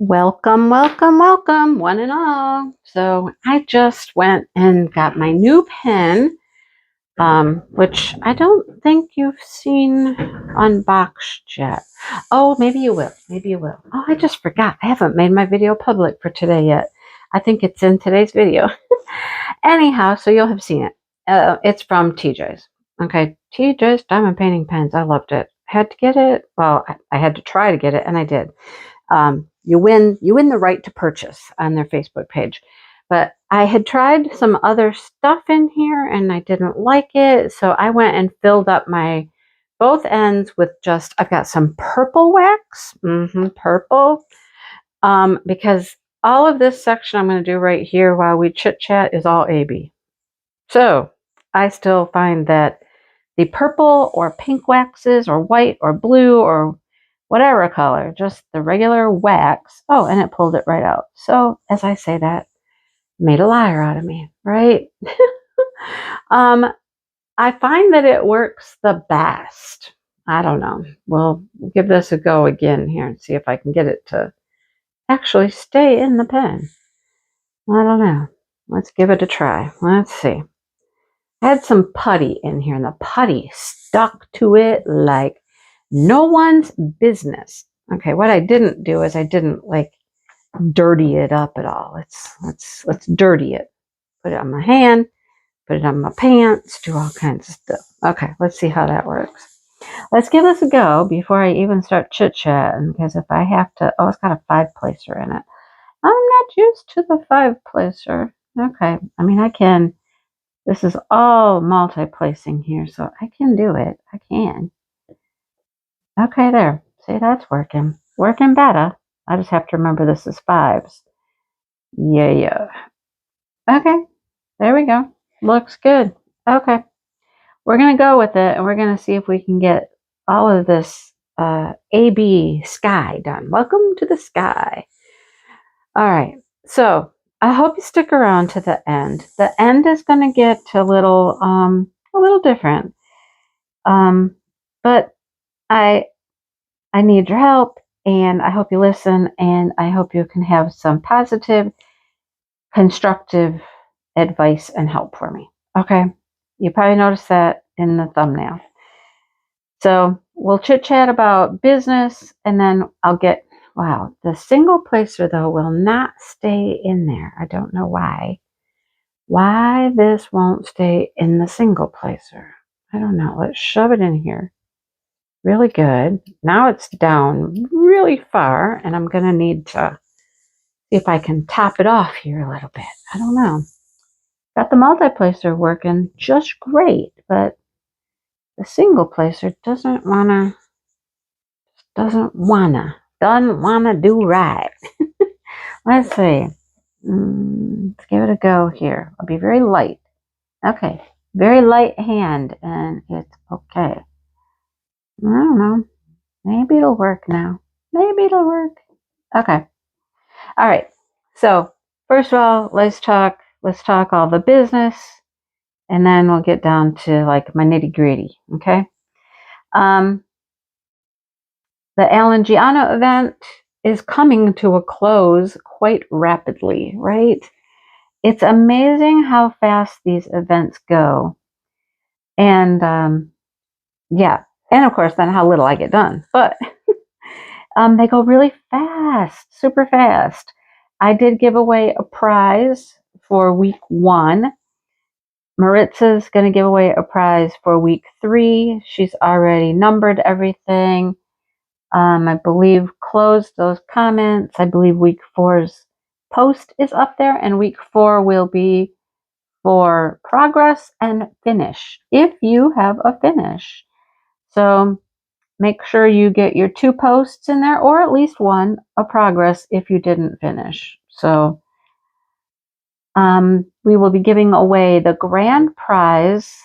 Welcome, welcome, welcome, one and all. So I just went and got my new pen, which I don't think you've seen unboxed yet. Oh, maybe you will. Maybe you will. Oh, I just forgot. I haven't made my video public for today yet. I think it's in today's video. Anyhow, so you'll have seen it. It's from TJ's. Okay, TJ's Diamond Painting Pens. I loved it. Had to get it. Well, I had to try to get it, and I did. You win the right to purchase on their Facebook page. But I had tried some other stuff in here and I didn't like it. So I went and filled up my both ends with I've got some purple wax, purple, because all of this section I'm going to do right here while we chit chat is all AB. So I still find that the purple or pink waxes or white or blue or whatever color, just the regular wax. Oh, and it pulled it right out. So as I say that, made a liar out of me, right? I find that it works the best. I don't know. We'll give this a go again here and see if I can get it to actually stay in the pen. I don't know. Let's give it a try. Let's see. I had some putty in here and the putty stuck to it like no one's business. Okay, what I didn't do is I didn't like dirty it up at all. Let's dirty it. Put it on my hand, put it on my pants, do all kinds of stuff. Okay, let's see how that works. Let's give this a go before I even start chit-chatting, because if I have to, oh, it's got a 5-placer in it. I'm not used to the 5-placer. Okay, I mean, I can, this is all multi-placing here, so I can do it. I can. Okay, there. See, that's working. Working better. I just have to remember this is 5s. Yeah. Okay, there we go. Looks good. Okay. We're going to go with it, and we're going to see if we can get all of this AB sky done. Welcome to the sky. All right. So I hope you stick around to the end. The end is going to get a little different. But I need your help, and I hope you listen, and I hope you can have some positive, constructive advice and help for me. Okay? You probably noticed that in the thumbnail. So we'll chit-chat about business, and then I'll get, wow, the single placer, though, will not stay in there. I don't know why. Why this won't stay in the single placer. I don't know. Let's shove it in here. Really good. Now it's down really far, and I'm going to need to see if I can top it off here a little bit. I don't know. Got the multi-placer working just great, but the single placer doesn't wanna do right. Let's see. Let's give it a go here. I'll be very light. Okay. Very light hand, and it's okay. I don't know. Maybe it'll work now. Maybe it'll work. Okay. All right. So first of all, let's talk all the business, and then we'll get down to like my nitty gritty. Okay. The Al and Gianna event is coming to a close quite rapidly, right? It's amazing how fast these events go. And yeah. And of course, then how little I get done. But they go really fast, super fast. I did give away a prize for week 1. Maritza's going to give away a prize for week 3. She's already numbered everything. I believe closed those comments. I believe week 4's post is up there, and week 4 will be for progress and finish, if you have a finish. So make sure you get your 2 posts in there, or at least 1, a progress if you didn't finish. So we will be giving away the grand prize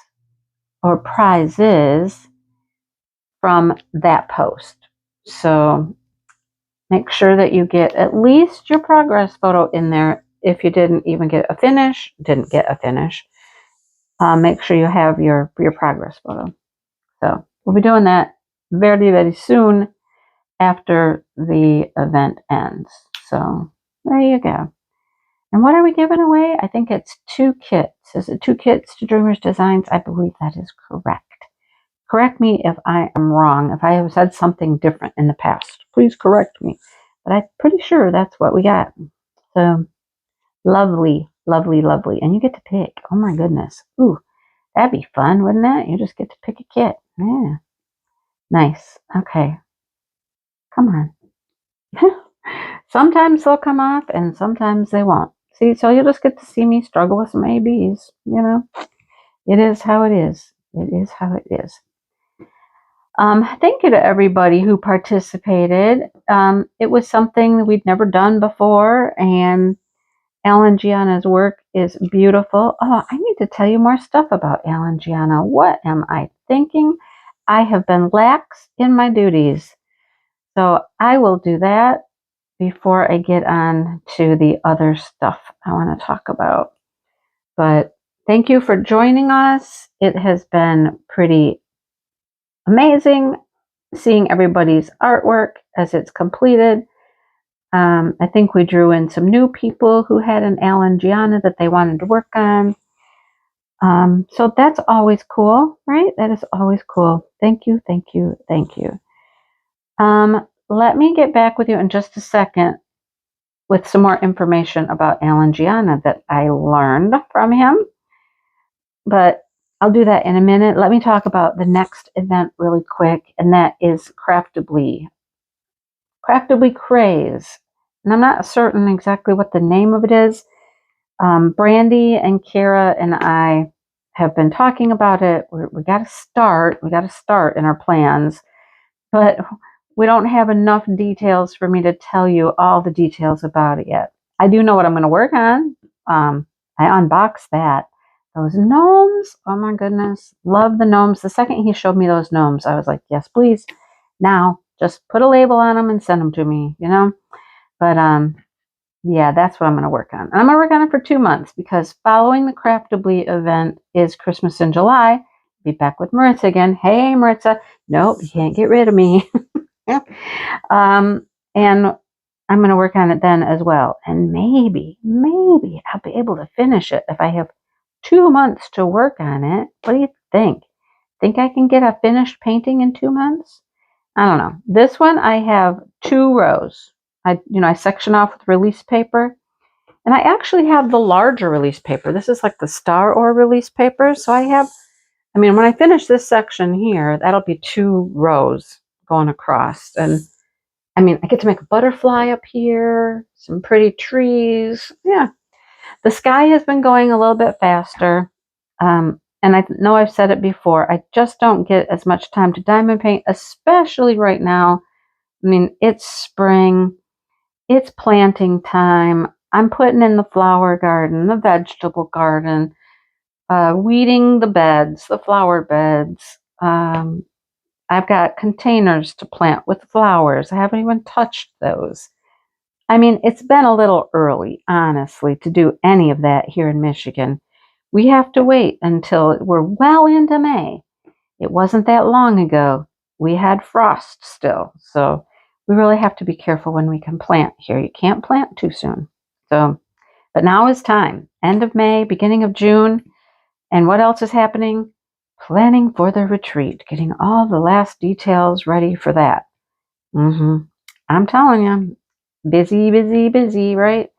or prizes from that post. So make sure that you get at least your progress photo in there. If you didn't even get a finish, make sure you have your progress photo. So we'll be doing that very, very soon after the event ends. So there you go. And what are we giving away? I think it's 2 kits. Is it 2 kits to Dreamers Designs? I believe that is correct. Correct me if I am wrong. If I have said something different in the past, please correct me. But I'm pretty sure that's what we got. So lovely, lovely, lovely. And you get to pick. Oh my goodness. Ooh, that'd be fun, wouldn't it? You just get to pick a kit. Yeah. Nice. Okay. Come on. Sometimes they'll come off and sometimes they won't. See, so you'll just get to see me struggle with some ABs. You know, it is how it is. It is how it is. Thank you to everybody who participated. It was something that we'd never done before, and Alan Gianna's work is beautiful. Oh, I need to tell you more stuff about Alan Gianna. What am I thinking? I have been lax in my duties. So I will do that before I get on to the other stuff I want to talk about. But thank you for joining us. It has been pretty amazing seeing everybody's artwork as it's completed. I think we drew in some new people who had an Alan Gianna that they wanted to work on. So that's always cool, right? That is always cool. Thank you, thank you, thank you. Let me get back with you in just a second with some more information about Alan Gianna that I learned from him. But I'll do that in a minute. Let me talk about the next event really quick, and that is Craftably. Craftably Craze. And I'm not certain exactly what the name of it is. Brandy and Kara and I have been talking about it. We got to start. We got to start in our plans. But we don't have enough details for me to tell you all the details about it yet. I do know what I'm going to work on. I unboxed that. Those gnomes, oh my goodness, love the gnomes. The second he showed me those gnomes, I was like, yes, please. Now, just put a label on them and send them to me, you know? But yeah, that's what I'm going to work on. And I'm going to work on it for 2 months because following the Craftably event is Christmas in July. Be back with Maritza again. Hey, Maritza. Nope, you can't get rid of me. And I'm going to work on it then as well. And maybe I'll be able to finish it if I have 2 months to work on it. What do you think? Think I can get a finished painting in 2 months? I don't know. This one I have 2 rows. I section off with release paper. And I actually have the larger release paper. This is like the Star Ore release paper. So when I finish this section here, that'll be 2 rows going across. And I get to make a butterfly up here, some pretty trees. Yeah. The sky has been going a little bit faster. And I know I've said it before. I just don't get as much time to diamond paint, especially right now. It's spring. It's planting time. I'm putting in the flower garden, the vegetable garden, weeding the beds, the flower beds. I've got containers to plant with flowers. I haven't even touched those. It's been a little early, honestly, to do any of that here in Michigan. We have to wait until we're well into May. It wasn't that long ago. We had frost still, so we really have to be careful when we can plant here. You can't plant too soon. But now is time. End of May, beginning of June. And what else is happening? Planning for the retreat, getting all the last details ready for that. I'm telling you, busy, busy, busy, right?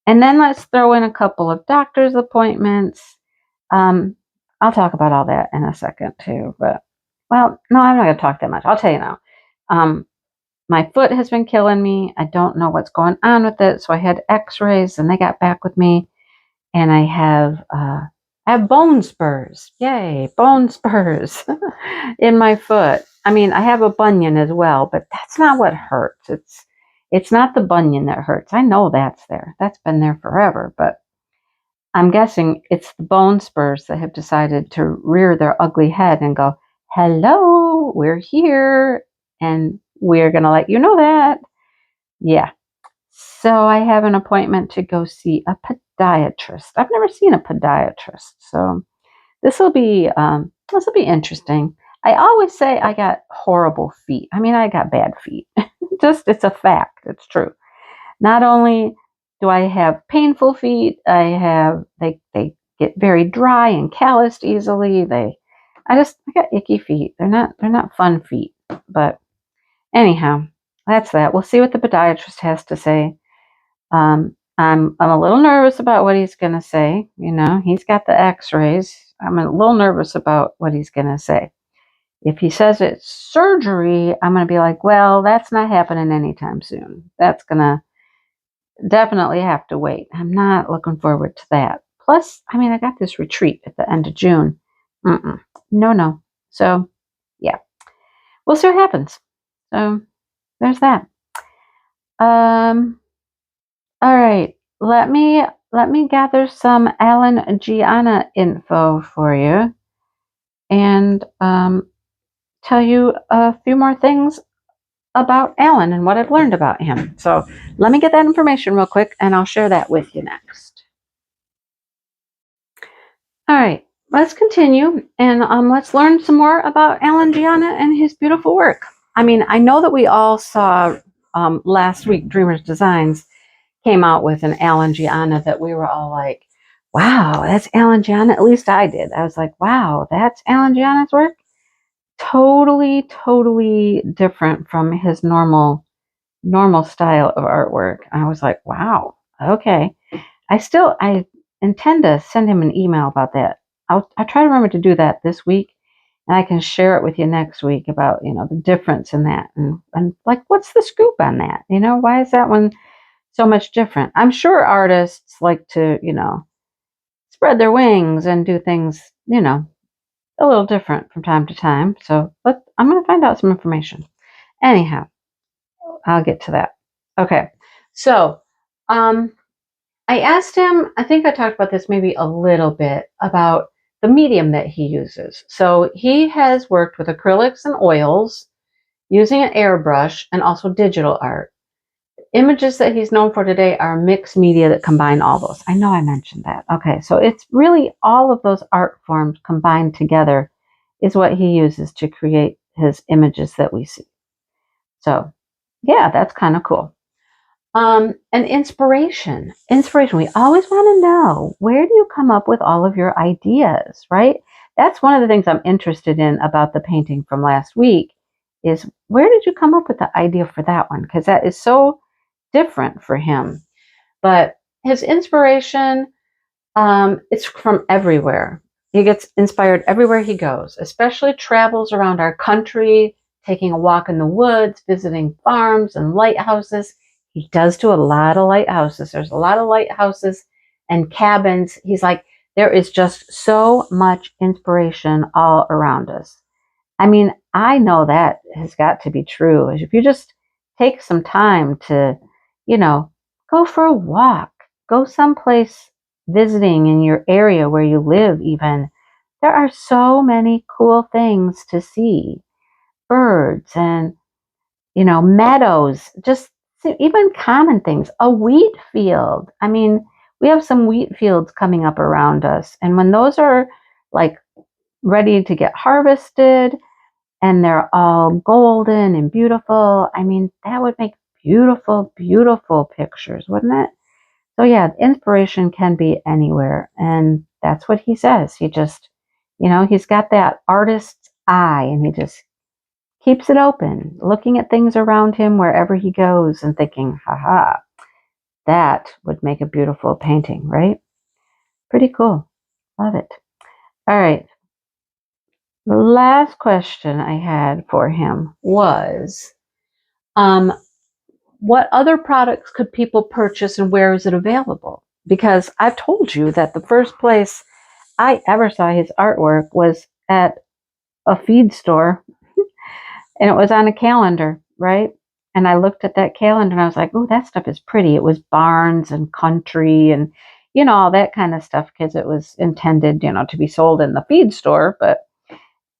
And then let's throw in a couple of doctor's appointments. I'll talk about all that in a second too, but no, I'm not going to talk that much. I'll tell you now. My foot has been killing me. I don't know what's going on with it. So I had x-rays and they got back with me, and I have bone spurs. Yay, bone spurs in my foot. I have a bunion as well, but that's not what hurts. It's not the bunion that hurts. I know that's there. That's been there forever, but I'm guessing it's the bone spurs that have decided to rear their ugly head and go, hello, we're here, and we're going to let you know that. Yeah. So I have an appointment to go see a podiatrist. I've never seen a podiatrist, so this will be interesting. I always say I got horrible feet. I got bad feet. It's a fact. It's true. Not only do I have painful feet, they get very dry and calloused easily. I got icky feet. They're not fun feet. But anyhow, that's that. We'll see what the podiatrist has to say. I'm a little nervous about what he's gonna say. He's got the X-rays. I'm a little nervous about what he's gonna say. If he says it's surgery, I'm gonna be like, well, that's not happening anytime soon. That's gonna definitely have to wait. I'm not looking forward to that. Plus, I got this retreat at the end of June. No. So, yeah, we'll see what happens. So, there's that. All right. Let me gather some Alan Gianna info for you, and tell you a few more things about Alan and what I've learned about him. So, let me get that information real quick, and I'll share that with you next. All right, let's continue, and let's learn some more about Alan Gianna and his beautiful work. I know that we all saw last week, Dreamers Designs came out with an Alan Gianna that we were all like, wow, that's Alan Gianna. At least I did. I was like, wow, that's Alan Gianna's work. Totally different from his normal style of artwork. I was like, wow, okay. I intend to send him an email about that. I'll try to remember to do that this week, and I can share it with you next week about, the difference in that and like, what's the scoop on that? Why is that one so much different? I'm sure artists like to, spread their wings and do things, a little different from time to time. So I'm going to find out some information. Anyhow, I'll get to that. Okay. So, I asked him, I think I talked about this maybe a little bit, about the medium that he uses. So he has worked with acrylics and oils, using an airbrush, and also digital art. Images that he's known for today are mixed media that combine all those. I know I mentioned that. Okay, so it's really all of those art forms combined together is what he uses to create his images that we see. So, yeah, that's kind of cool. And inspiration. We always want to know, where do you come up with all of your ideas, right? That's one of the things I'm interested in about the painting from last week, is where did you come up with the idea for that one? Because that is so different for him. But his inspiration, it's from everywhere. He gets inspired everywhere he goes, especially travels around our country, taking a walk in the woods, visiting farms and lighthouses. He does do a lot of lighthouses. There's a lot of lighthouses and cabins. He's like, there is just so much inspiration all around us. I know that has got to be true. If you just take some time to, go for a walk, go someplace visiting in your area where you live even, there are so many cool things to see. Birds and, meadows, just even common things. A wheat field. We have some wheat fields coming up around us. And when those are like ready to get harvested and they're all golden and beautiful, that would make beautiful pictures, wouldn't it? So yeah, inspiration can be anywhere. And that's what he says. He just, he's got that artist's eye, and he just keeps it open, looking at things around him wherever he goes and thinking, haha, that would make a beautiful painting, right? Pretty cool. Love it. All right. The last question I had for him was, what other products could people purchase, and where is it available? Because I've told you that the first place I ever saw his artwork was at a feed store, and it was on a calendar, right? And I looked at that calendar and I was like, oh, that stuff is pretty. It was barns and country and, all that kind of stuff, because it was intended, to be sold in the feed store, but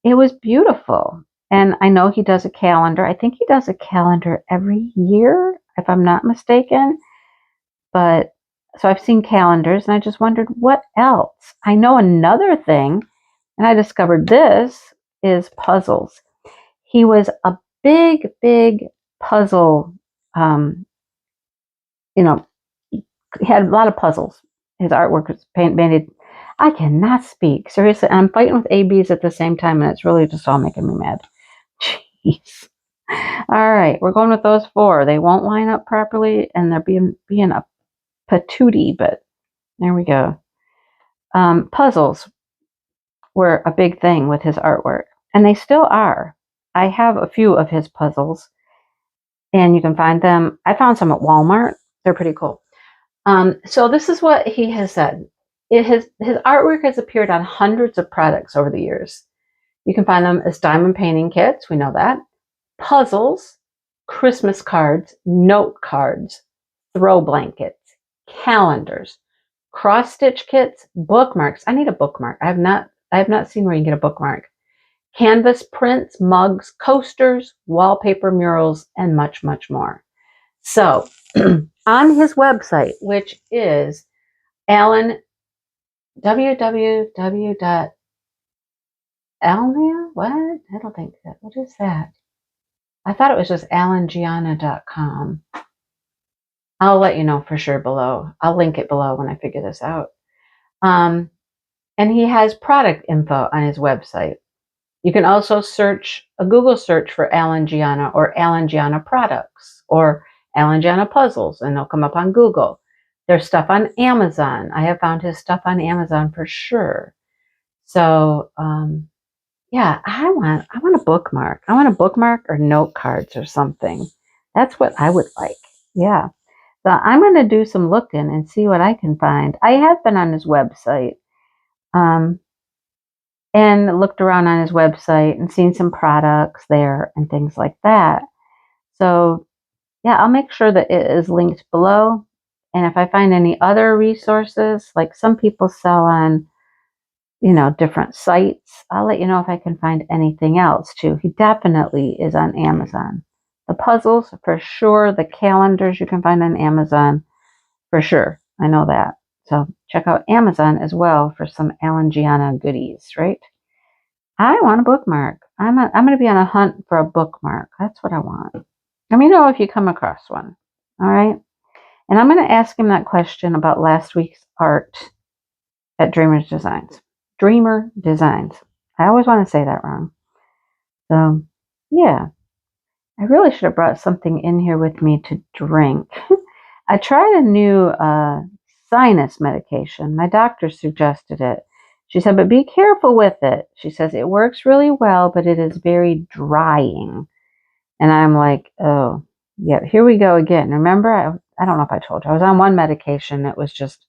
it was beautiful. And I know he does a calendar. I think he does a calendar every year, if I'm not mistaken. But so I've seen calendars, and I just wondered what else. I know another thing, and I discovered this, is puzzles. He was a big puzzle you know, he had a lot of puzzles. His artwork was painted. I cannot speak. Seriously, I'm fighting with ABs at the same time, and it's really just all making me mad. Jeez. All right, we're going with those 4. They won't line up properly, and they're being a patootie, but there we go. Puzzles were a big thing with his artwork, and they still are. I have a few of his puzzles, and you can find them. I found some at Walmart. They're pretty cool. So this is what he has said. His artwork has appeared on hundreds of products over the years. You can find them as diamond painting kits, we know that, puzzles, Christmas cards, note cards, throw blankets, calendars, cross-stitch kits, bookmarks. I need a bookmark. I have not seen where you can get a bookmark. Canvas prints, mugs, coasters, wallpaper murals, and much, much more. So on his website, which is Alan, www.alnia, what? I don't think that. What is that? I thought it was just alangianna.com. I'll let you know for sure below. I'll link it below when I figure this out. And he has product info on his website. You can also search a Google search for Alan Gianna or Alan Gianna products or Alan Gianna puzzles, and they'll come up on Google. There's stuff on Amazon. I have found his stuff on Amazon for sure. So, yeah, I want a bookmark. I want a bookmark or note cards or something. That's what I would like. Yeah. So I'm going to do some looking and see what I can find. I have been on his website and looked around on his website and seen some products there and things like that. So, yeah, I'll make sure that it is linked below. And if I find any other resources, like some people sell on, different sites, I'll let you know if I can find anything else too. He definitely is on Amazon. The puzzles, for sure. The calendars you can find on Amazon, for sure. I know that. So check out Amazon as well for some Alan Gianna goodies, right? I want a bookmark. I'm going to be on a hunt for a bookmark. That's what I want. Let me know if you come across one. All right. And I'm going to ask him that question about last week's art at Dreamer Designs. Dreamer Designs. I always want to say that wrong. So, yeah. I really should have brought something in here with me to drink. I tried a new sinus medication. My doctor suggested it. She said, but be careful with it. She says it works really well, but it is very drying. And I'm like, oh, yeah, here we go again. Remember, I don't know if I told you, I was on one medication. It was just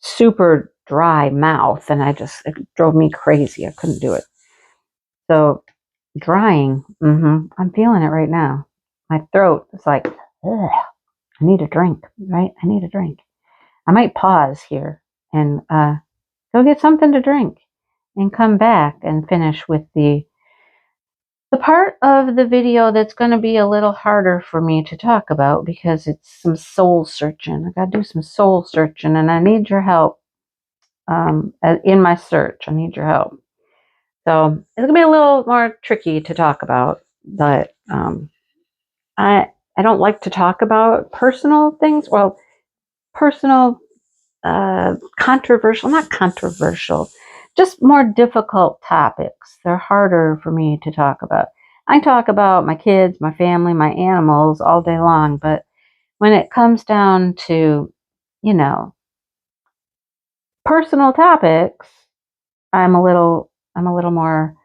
super dry mouth, and it drove me crazy. I couldn't do it. So drying, I'm feeling it right now. My throat is like, ugh, I need a drink, right? I need a drink. I might pause here and go get something to drink and come back and finish with the part of the video that's going to be a little harder for me to talk about because it's some soul searching. I got to do some soul searching, and I need your help in my search. I need your help. So it's going to be a little more tricky to talk about, but I don't like to talk about personal things. Well, personal, controversial, not controversial, just more difficult topics. They're harder for me to talk about. I talk about my kids, my family, my animals all day long, but when it comes down to, personal topics, I'm a little more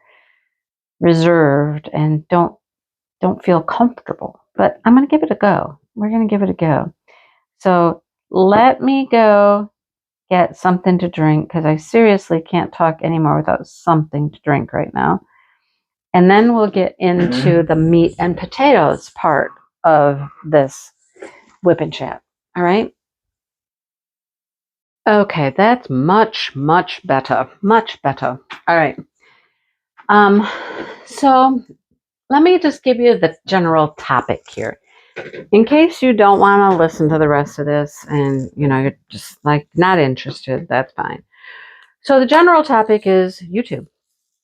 reserved and don't feel comfortable. But I'm going to give it a go. We're going to give it a go. So let me go get something to drink because I seriously can't talk anymore without something to drink right now. And then we'll get into the meat and potatoes part of this whip and chat. All right. Okay, that's much, much better. Much better. All right. So let me just give you the general topic here. In case you don't want to listen to the rest of this and, you're just like not interested, that's fine. So the general topic is YouTube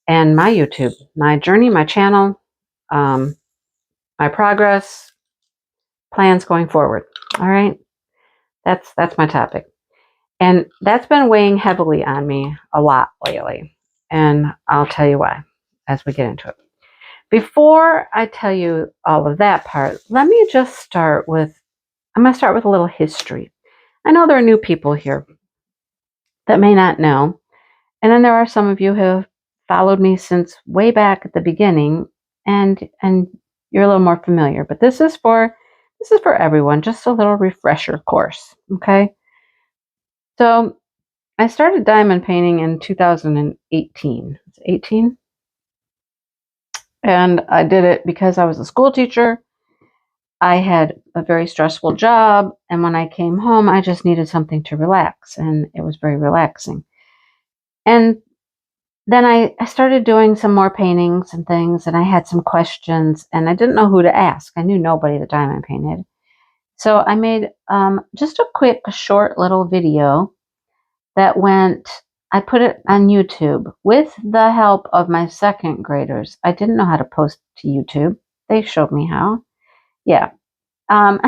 and my YouTube, my journey, my channel, my progress, plans going forward. All right. That's my topic. And that's been weighing heavily on me a lot lately. And I'll tell you why as we get into it. Before I tell you all of that part, let me just start with, I'm going to start with a little history. I know there are new people here that may not know. And then there are some of you who have followed me since way back at the beginning, and you're a little more familiar. But this is for everyone, just a little refresher course, okay? So I started diamond painting in 2018. It's 18. And I did it because I was a school teacher. I had a very stressful job, and when I came home, I just needed something to relax, and it was very relaxing. And then I started doing some more paintings and things, and I had some questions, and I didn't know who to ask. I knew nobody that diamond painted. So I made just a quick, short little video that I put it on YouTube with the help of my second graders. I didn't know how to post to YouTube. They showed me how. Yeah. Um,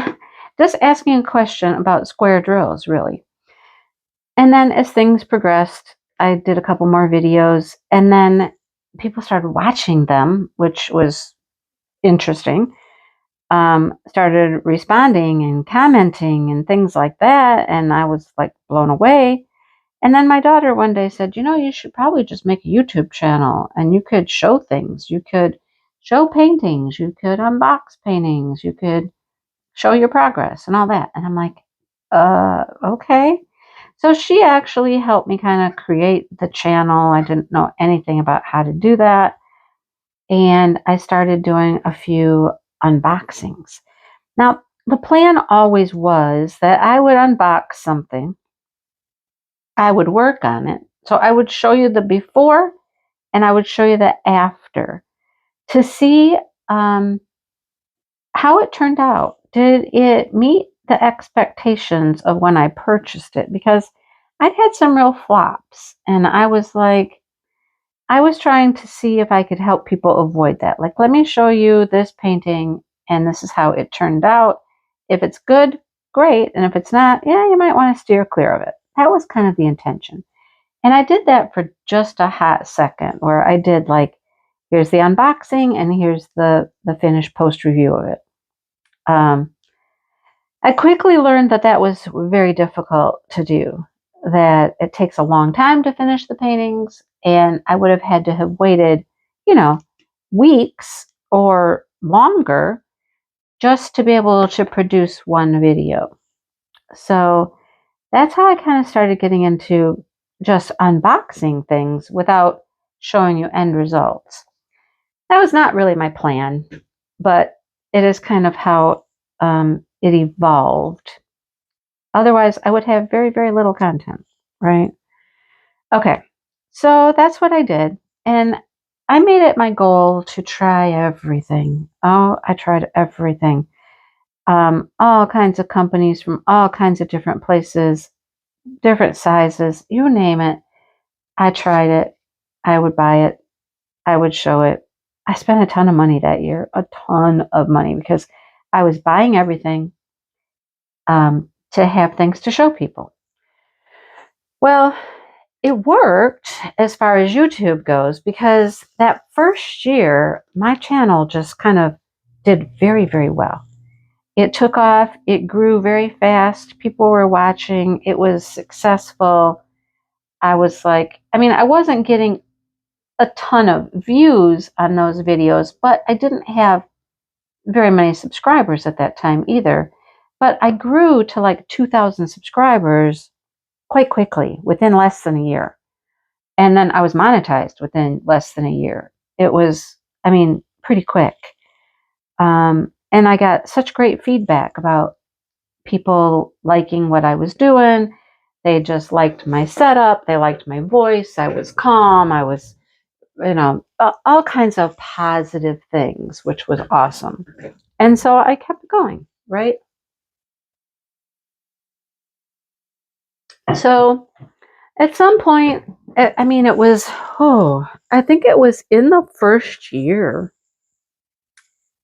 just asking a question about square drills, really. And then as things progressed, I did a couple more videos, and then people started watching them, which was interesting. Started responding and commenting and things like that, and I was like blown away. And then my daughter one day said, you should probably just make a YouTube channel, and you could show things. You could show paintings. You could unbox paintings. You could show your progress and all that. And I'm like, okay. So she actually helped me kind of create the channel. I didn't know anything about how to do that. And I started doing a few unboxings. Now, the plan always was that I would unbox something, I would work on it. So I would show you the before and I would show you the after to see how it turned out. Did it meet the expectations of when I purchased it? Because I'd had some real flops, and I was trying to see if I could help people avoid that. Like, let me show you this painting, and this is how it turned out. If it's good, great. And if it's not, yeah, you might want to steer clear of it. That was kind of the intention. And I did that for just a hot second, where I did like, here's the unboxing, and here's the finished post review of it. I quickly learned that was very difficult to do, that it takes a long time to finish the paintings, and I would have had to have waited, weeks or longer just to be able to produce one video. So that's how I kind of started getting into just unboxing things without showing you end results. That was not really my plan, but it is kind of how it evolved. Otherwise, I would have very, very little content, right? Okay, so that's what I did. And I made it my goal to try everything. Oh, I tried everything. All kinds of companies from all kinds of different places, different sizes, you name it. I tried it. I would buy it. I would show it. I spent a ton of money that year, a ton of money, because I was buying everything to have things to show people. Well, it worked as far as YouTube goes, because that first year, my channel just kind of did very, very well. It took off. It grew very fast. People were watching. It was successful. I was like, I wasn't getting a ton of views on those videos, but I didn't have very many subscribers at that time either. But I grew to like 2,000 subscribers quite quickly, within less than a year. And then I was monetized within less than a year. It was, pretty quick. And I got such great feedback about people liking what I was doing. They just liked my setup. They liked my voice. I was calm. I was, all kinds of positive things, which was awesome. And so I kept going, right? So at some point, I think it was in the first year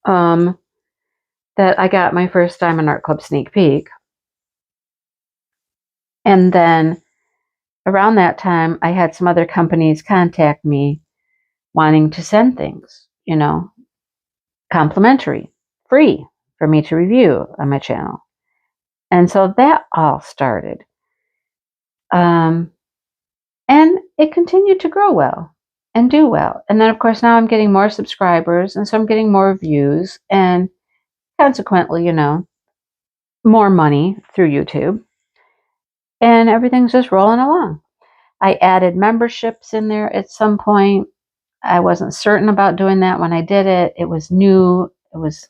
that I got my first Diamond Art Club sneak peek. And then around that time, I had some other companies contact me wanting to send things, complimentary, free for me to review on my channel. And so that all started. And it continued to grow well and do well. And then, of course, now I'm getting more subscribers, and so I'm getting more views, and consequently, more money through YouTube. And everything's just rolling along. I added memberships in there at some point. I wasn't certain about doing that when I did it. It was new. It was,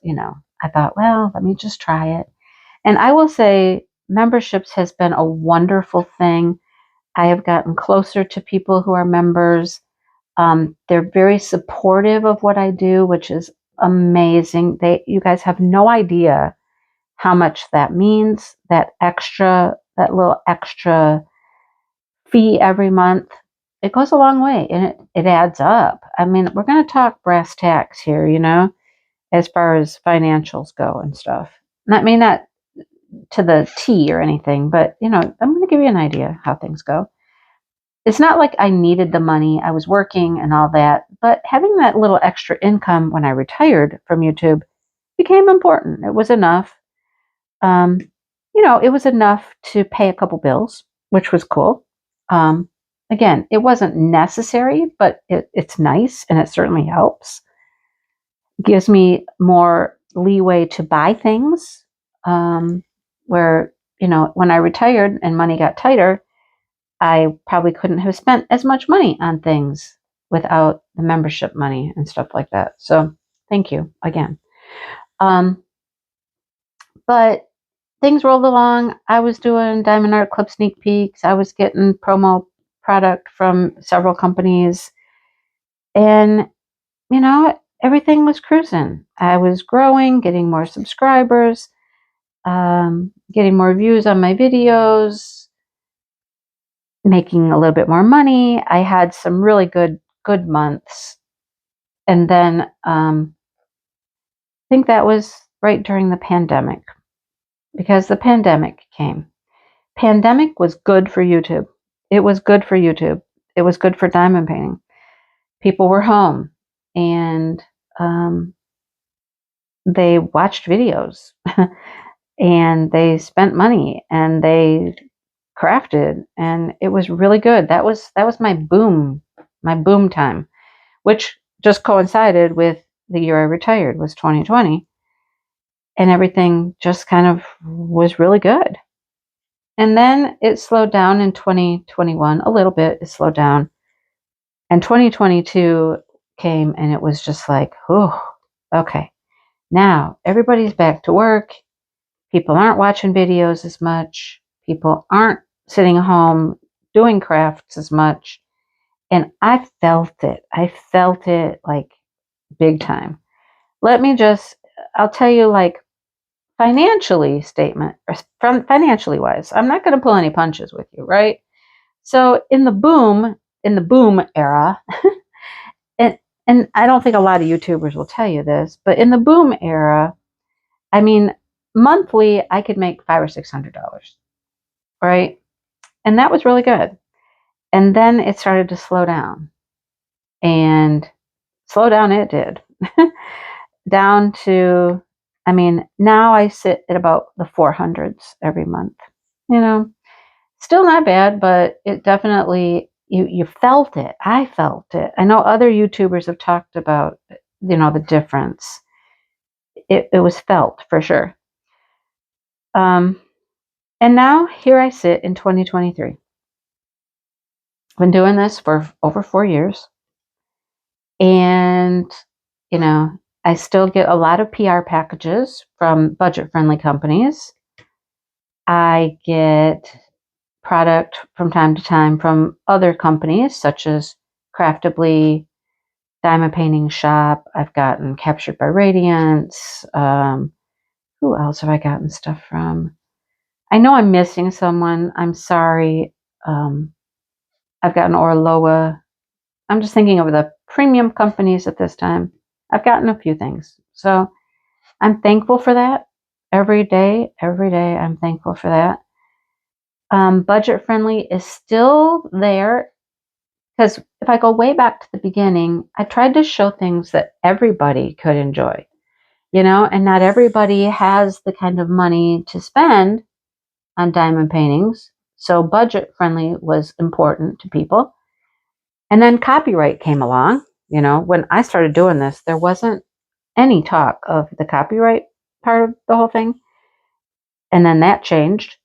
I thought, well, let me just try it. And I will say, memberships has been a wonderful thing. I have gotten closer to people who are members. They're very supportive of what I do, which is amazing. You guys have no idea how much that means. That little extra fee every month, it goes a long way, and it adds up. I mean, we're going to talk brass tacks here, as far as financials go and stuff. Not to the T or anything, but I'm going to give you an idea how things go. It's not like I needed the money. I was working and all that, but having that little extra income when I retired from YouTube became important. It was enough. It was enough to pay a couple bills, which was cool. Again, it wasn't necessary, but it's nice, and it certainly helps. Gives me more leeway to buy things, where, when I retired and money got tighter, I probably couldn't have spent as much money on things without the membership money and stuff like that. So thank you again. But things rolled along. I was doing Diamond Art Club sneak peeks. I was getting promo product from several companies. And, everything was cruising. I was growing, getting more subscribers, getting more views on my videos, making a little bit more money. I had some really good months. And then I think that was right during the pandemic, because the pandemic came. Pandemic was good for YouTube. It was good for YouTube. It was good for diamond painting. People were home, and they watched videos and they spent money and they crafted, and it was really good. That was my boom time, which just coincided with the year I retired, was 2020, and everything just kind of was really good. And then it slowed down in 2021 a little bit. It slowed down, and 2022 came, and it was just like, oh, okay, now everybody's back to work. People aren't watching videos as much. People aren't sitting home doing crafts as much. And I felt it. I felt it like big time. I'll tell you, like, financially wise, I'm not going to pull any punches with you, right? So in the boom era, and I don't think a lot of YouTubers will tell you this, but in the boom era, I mean, monthly I could make $500 or $600, right? And that was really good. And then it started to slow down, and slow down it did. Down to, now I sit at about the 400s every month. Still not bad, but it definitely, you felt it. I felt it. I know other YouTubers have talked about, the difference. It was felt for sure. And now here I sit in 2023. I've been doing this for over 4 years. And, I still get a lot of PR packages from budget-friendly companies. I get product from time to time from other companies, such as Craftably, Diamond Painting Shop. I've gotten Captured by Radiance. Who else have I gotten stuff from? I know I'm missing someone. I'm sorry. I've gotten Orloa. I'm just thinking of the premium companies at this time. I've gotten a few things. So I'm thankful for that. Every day, I'm thankful for that. Budget friendly is still there, because if I go way back to the beginning, I tried to show things that everybody could enjoy, and not everybody has the kind of money to spend on diamond paintings. So budget friendly was important to people. And then copyright came along. When I started doing this, there wasn't any talk of the copyright part of the whole thing. And then that changed.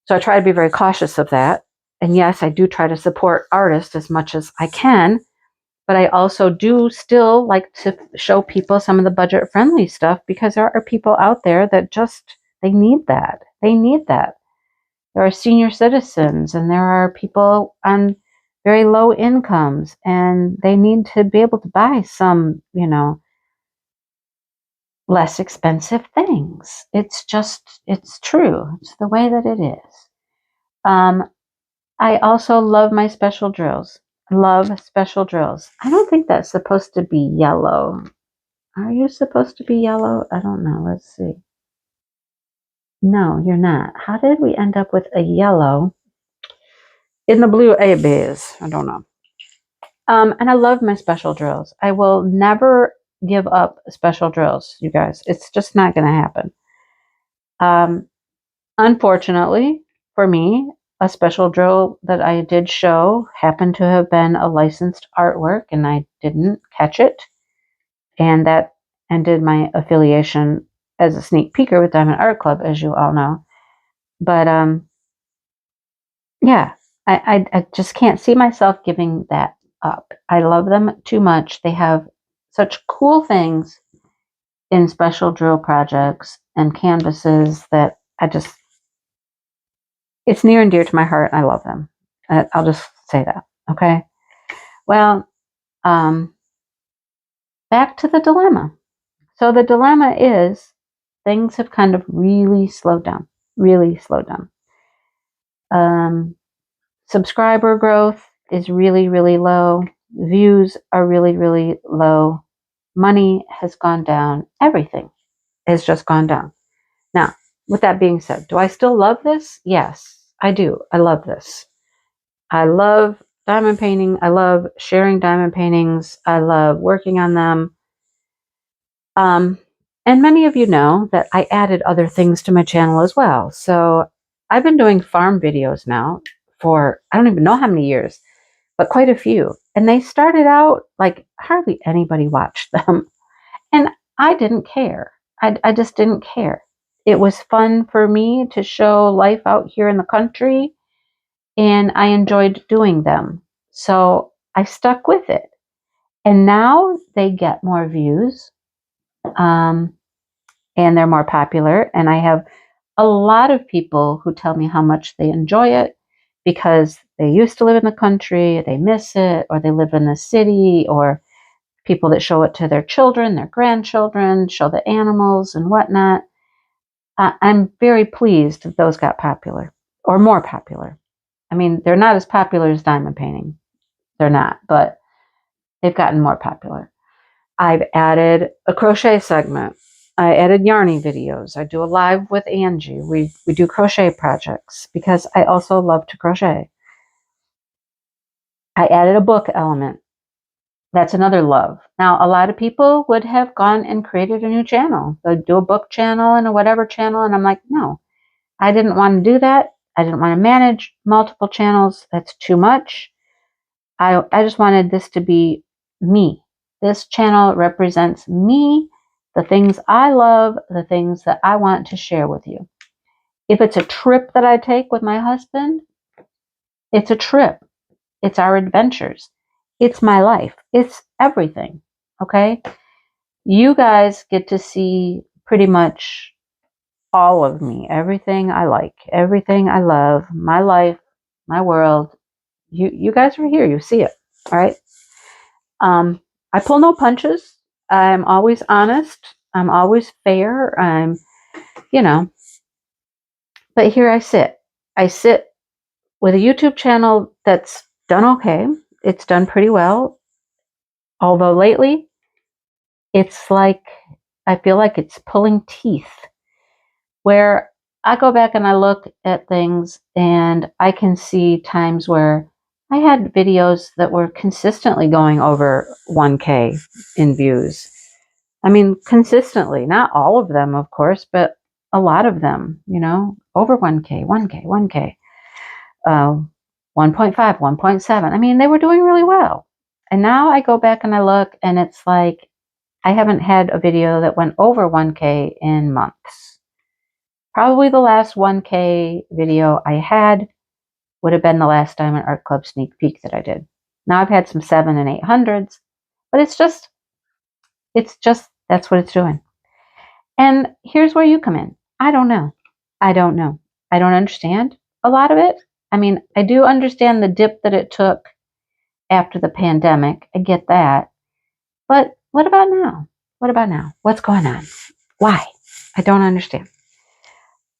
So I try to be very cautious of that. And yes, I do try to support artists as much as I can, but I also do still like to show people some of the budget friendly stuff, because there are people out there that they need that. They need that. There are senior citizens, and there are people on very low incomes, and they need to be able to buy some, less expensive things. It's true. It's the way that it is. I also love my special drills. Love special drills. I don't think that's supposed to be yellow. Are you supposed to be yellow? I don't know. Let's see. No, you're not. How did we end up with a yellow in the blue base? I don't know. And I love my special drills. I will never give up special drills, you guys. It's just not going to happen. Unfortunately for me, a special drill that I did show happened to have been a licensed artwork, and I didn't catch it. And that ended my affiliation as a sneak peeker with Diamond Art Club, as you all know. But yeah, I just can't see myself giving that up. I love them too much. They have such cool things in special drill projects and canvases that it's near and dear to my heart, and I love them. I'll just say that. Okay. Well, back to the dilemma. So the dilemma is things have kind of really slowed down. Subscriber growth is really, really low. Views are really, really low. Money has gone down. Everything has just gone down. Now, with that being said, do I still love this? Yes, I do. I love this. I love diamond painting. I love sharing diamond paintings. I love working on them. And many of you know that I added other things to my channel as well. So I've been doing farm videos now for, I don't even know how many years, but quite a few. And they started out like hardly anybody watched them. And I didn't care. I just didn't care. It was fun for me to show life out here in the country, and I enjoyed doing them. So I stuck with it. And now they get more views. And they're more popular. And I have a lot of people who tell me how much they enjoy it because they used to live in the country, they miss it, or they live in the city, or people that show it to their children, their grandchildren, show the animals and whatnot. I'm very pleased that those got popular, or more popular. I mean, they're not as popular as diamond painting. They're not, but they've gotten more popular. I've added a crochet segment. I added yarning videos. I do a live with Angie. We do crochet projects because I also love to crochet. I added a book element. That's another love. Now, a lot of people would have gone and created a new channel. They'd do a book channel and a whatever channel. And I'm like, no, I didn't want to do that. I didn't want to manage multiple channels. That's too much. I just wanted this to be me. This channel represents me, the things I love, the things that I want to share with you. If it's a trip that I take with my husband, it's a trip. It's our adventures. It's my life. It's everything. Okay? You guys get to see pretty much all of me, everything I like, everything I love, my life, my world. You guys are here. You see it. All right? I pull no punches. I'm always honest. I'm always fair. But here I sit. I sit with a YouTube channel that's done okay. It's done pretty well. Although lately, it's like, I feel like it's pulling teeth. Where I go back and I look at things and I can see times where I had videos that were consistently going over 1K in views. I mean, consistently, not all of them, of course, but a lot of them, over 1K, 1K, 1K, 1.5, 1.7. I mean, they were doing really well. And now I go back and I look and it's like I haven't had a video that went over 1K in months. Probably the last 1K video I had would have been the last Diamond Art Club sneak peek that I did. Now I've had some 7 and 800s, but it's just, that's what it's doing. And here's where you come in. I don't know. I don't understand a lot of it. I mean, I do understand the dip that it took after the pandemic. I get that. But what about now? What about now? What's going on? Why? I don't understand.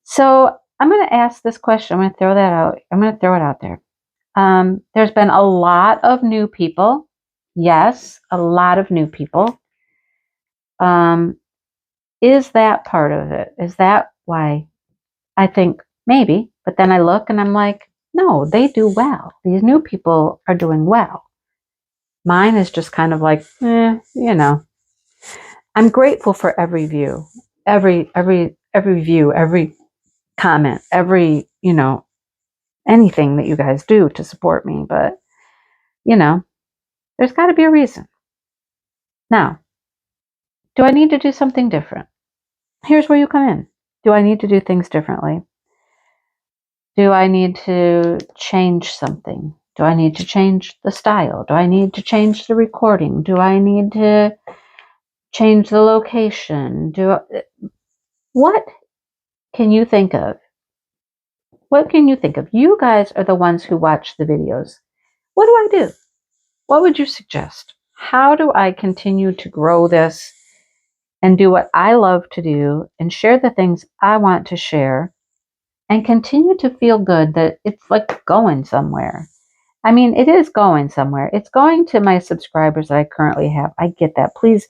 So I'm going to ask this question. I'm going to throw that out. I'm going to throw it out there. There's been a lot of new people. Yes, a lot of new people. Is that part of it? Is that why? I think maybe, but then I look and I'm like, no, they do well. These new people are doing well. Mine is just kind of like, I'm grateful for every view, every view, every comment, every, anything that you guys do to support me. But, there's got to be a reason. Now, do I need to do something different? Here's where you come in. Do I need to do things differently? Do I need to change something? Do I need to change the style? Do I need to change the recording? Do I need to change the location? What can you think of? What can you think of? You guys are the ones who watch the videos. What do I do? What would you suggest? How do I continue to grow this and do what I love to do and share the things I want to share and continue to feel good that it's like going somewhere? I mean, it is going somewhere. It's going to my subscribers that I currently have. I get that. Please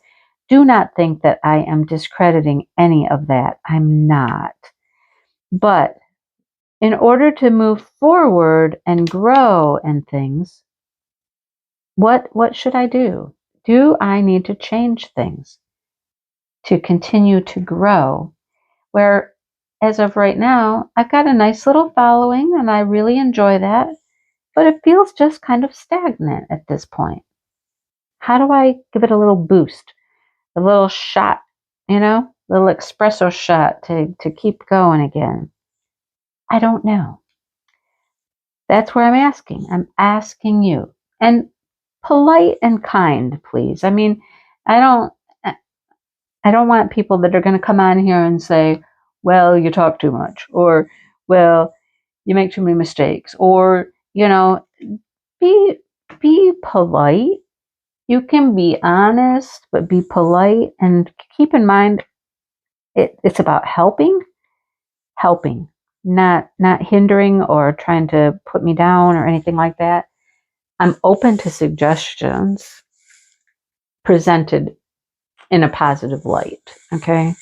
do not think that I am discrediting any of that. I'm not. But in order to move forward and grow and things, what should I do? Do I need to change things to continue to grow? Where, as of right now, I've got a nice little following and I really enjoy that, but it feels just kind of stagnant at this point. How do I give it a little boost, a little shot, little espresso shot to keep going again? I don't know. That's where I'm asking. I'm asking you. And polite and kind, please. I mean, I don't want people that are going to come on here and say, well, you talk too much, or, well, you make too many mistakes, or, be polite. You can be honest, but be polite, and keep in mind it's about helping, not hindering or trying to put me down or anything like that. I'm open to suggestions presented in a positive light. Okay.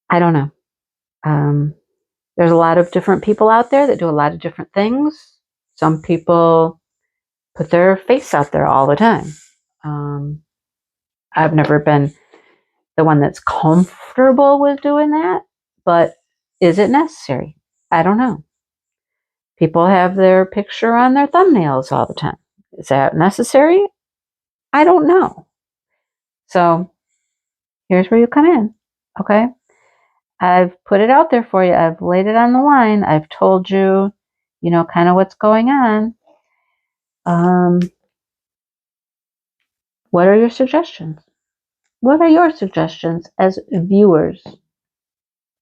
I don't know. There's a lot of different people out there that do a lot of different things. Some people put their face out there all the time. I've never been the one that's comfortable with doing that, but is it necessary? I don't know. People have their picture on their thumbnails all the time. Is that necessary? I don't know. So here's where you come in. Okay. I've put it out there for you. I've laid it on the line. I've told you, kind of what's going on. What are your suggestions? What are your suggestions as viewers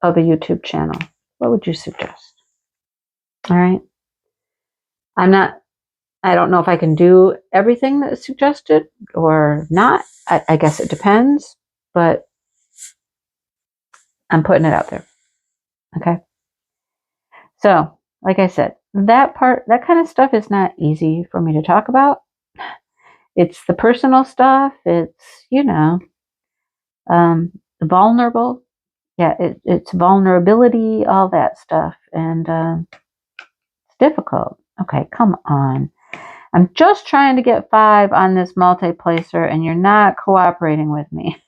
of a YouTube channel? What would you suggest? All right. I don't know if I can do everything that is suggested or not. I guess it depends, but I'm putting it out there. Okay. So, like I said, that kind of stuff is not easy for me to talk about. It's the personal stuff. It's, vulnerable. yeah, it's vulnerability, all that stuff. And it's difficult. Okay, come on. I'm just trying to get 5 on this multi-placer, and you're not cooperating with me.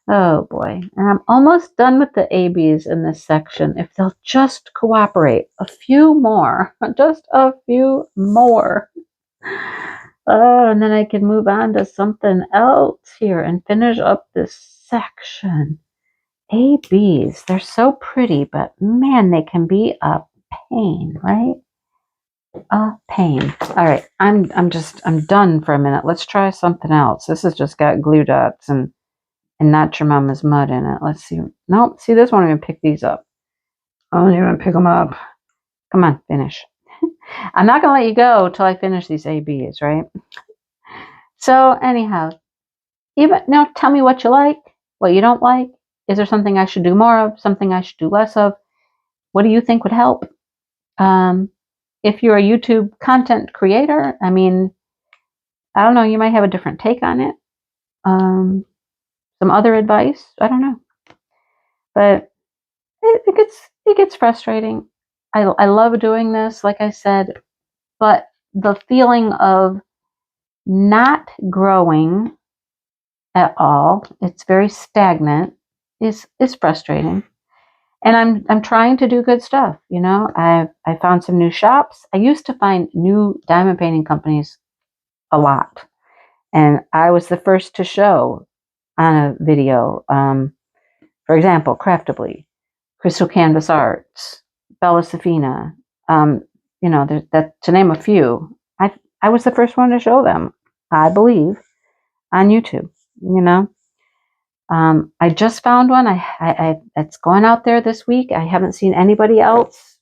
Oh boy. And I'm almost done with the ABs in this section. If they'll just cooperate. A few more. Just a few more. Oh, and then I can move on to something else here and finish up this section. ABs. They're so pretty, but man, they can be a pain, right? A pain. All right, I'm done for a minute. Let's try something else. This has just got glue dots and not your mama's mud in it. Let's see. Nope. See, this won't even pick these up. I don't even pick them up. Come on, finish. I'm not gonna let you go until I finish these ABs, right? So anyhow, even now, tell me what you like, what you don't like. Is there something I should do more of? Something I should do less of? What do you think would help? If you're a YouTube content creator, I mean, I don't know, you might have a different take on it. Some other advice, I don't know. But it gets frustrating. I love doing this, like I said, but the feeling of not growing at all, it's very stagnant, is frustrating. And I'm trying to do good stuff, you know. I found some new shops. I used to find new diamond painting companies a lot, and I was the first to show on a video. For example, Craftably, Crystal Canvas Arts, Bella Safina. You know, that to name a few. I was the first one to show them, I believe, on YouTube. You know. I just found one. It's going out there this week. I haven't seen anybody else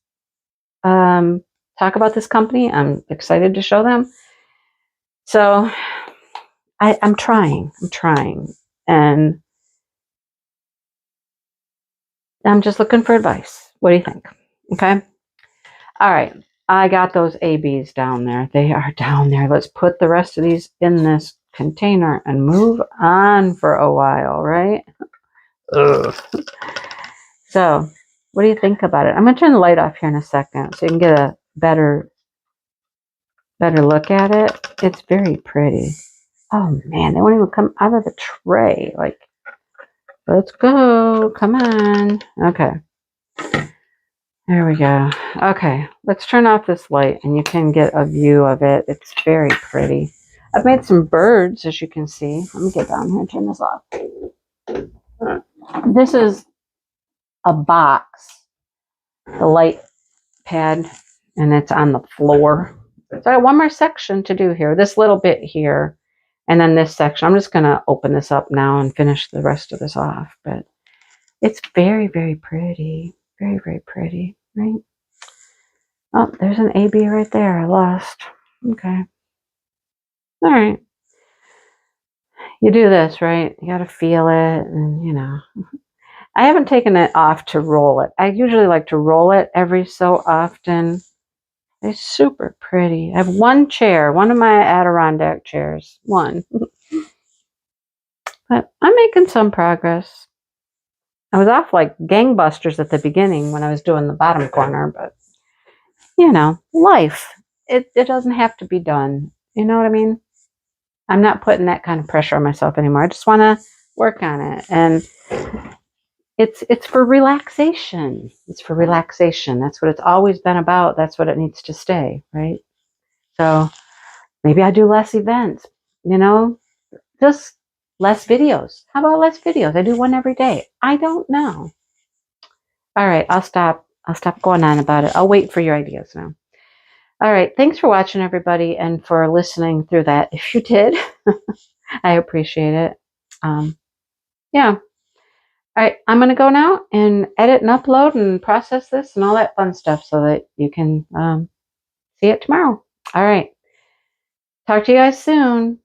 talk about this company. I'm excited to show them. So I'm trying, and I'm just looking for advice. What do you think? Okay. All right. I got those ABs down there. They are down there. Let's put the rest of these in this container and move on for a while, right? Ugh. So, what do you think about it? I'm going to turn the light off here in a second so you can get a better look at it. It's very pretty. Oh man, they won't even come out of the tray. Like, let's go. Come on. Okay. There we go. Okay, let's turn off this light and you can get a view of it. It's very pretty. I've made some birds, as you can see. Let me get down here and turn this off. This is a box, the light pad, and it's on the floor. So I have one more section to do here, this little bit here, and then this section. I'm just going to open this up now and finish the rest of this off, but it's very, very pretty. Very, very pretty, right? Oh, there's an AB right there. I lost. Okay. All right. You do this, right? You got to feel it, and you know. I haven't taken it off to roll it. I usually like to roll it every so often. It's super pretty. I have one chair, one of my Adirondack chairs. One. But I'm making some progress. I was off like gangbusters at the beginning when I was doing the bottom corner, but you know, life. It doesn't have to be done. You know what I mean? I'm not putting that kind of pressure on myself anymore. I just want to work on it. And it's for relaxation. It's for relaxation. That's what it's always been about. That's what it needs to stay, right? So maybe I do less events, you know, just less videos. How about less videos? I do one every day. I don't know. All right, I'll stop going on about it. I'll wait for your ideas now. All right, thanks for watching, everybody, and for listening through that. If you did, I appreciate it. Yeah. All right, I'm going to go now and edit and upload and process this and all that fun stuff so that you can see it tomorrow. All right. Talk to you guys soon.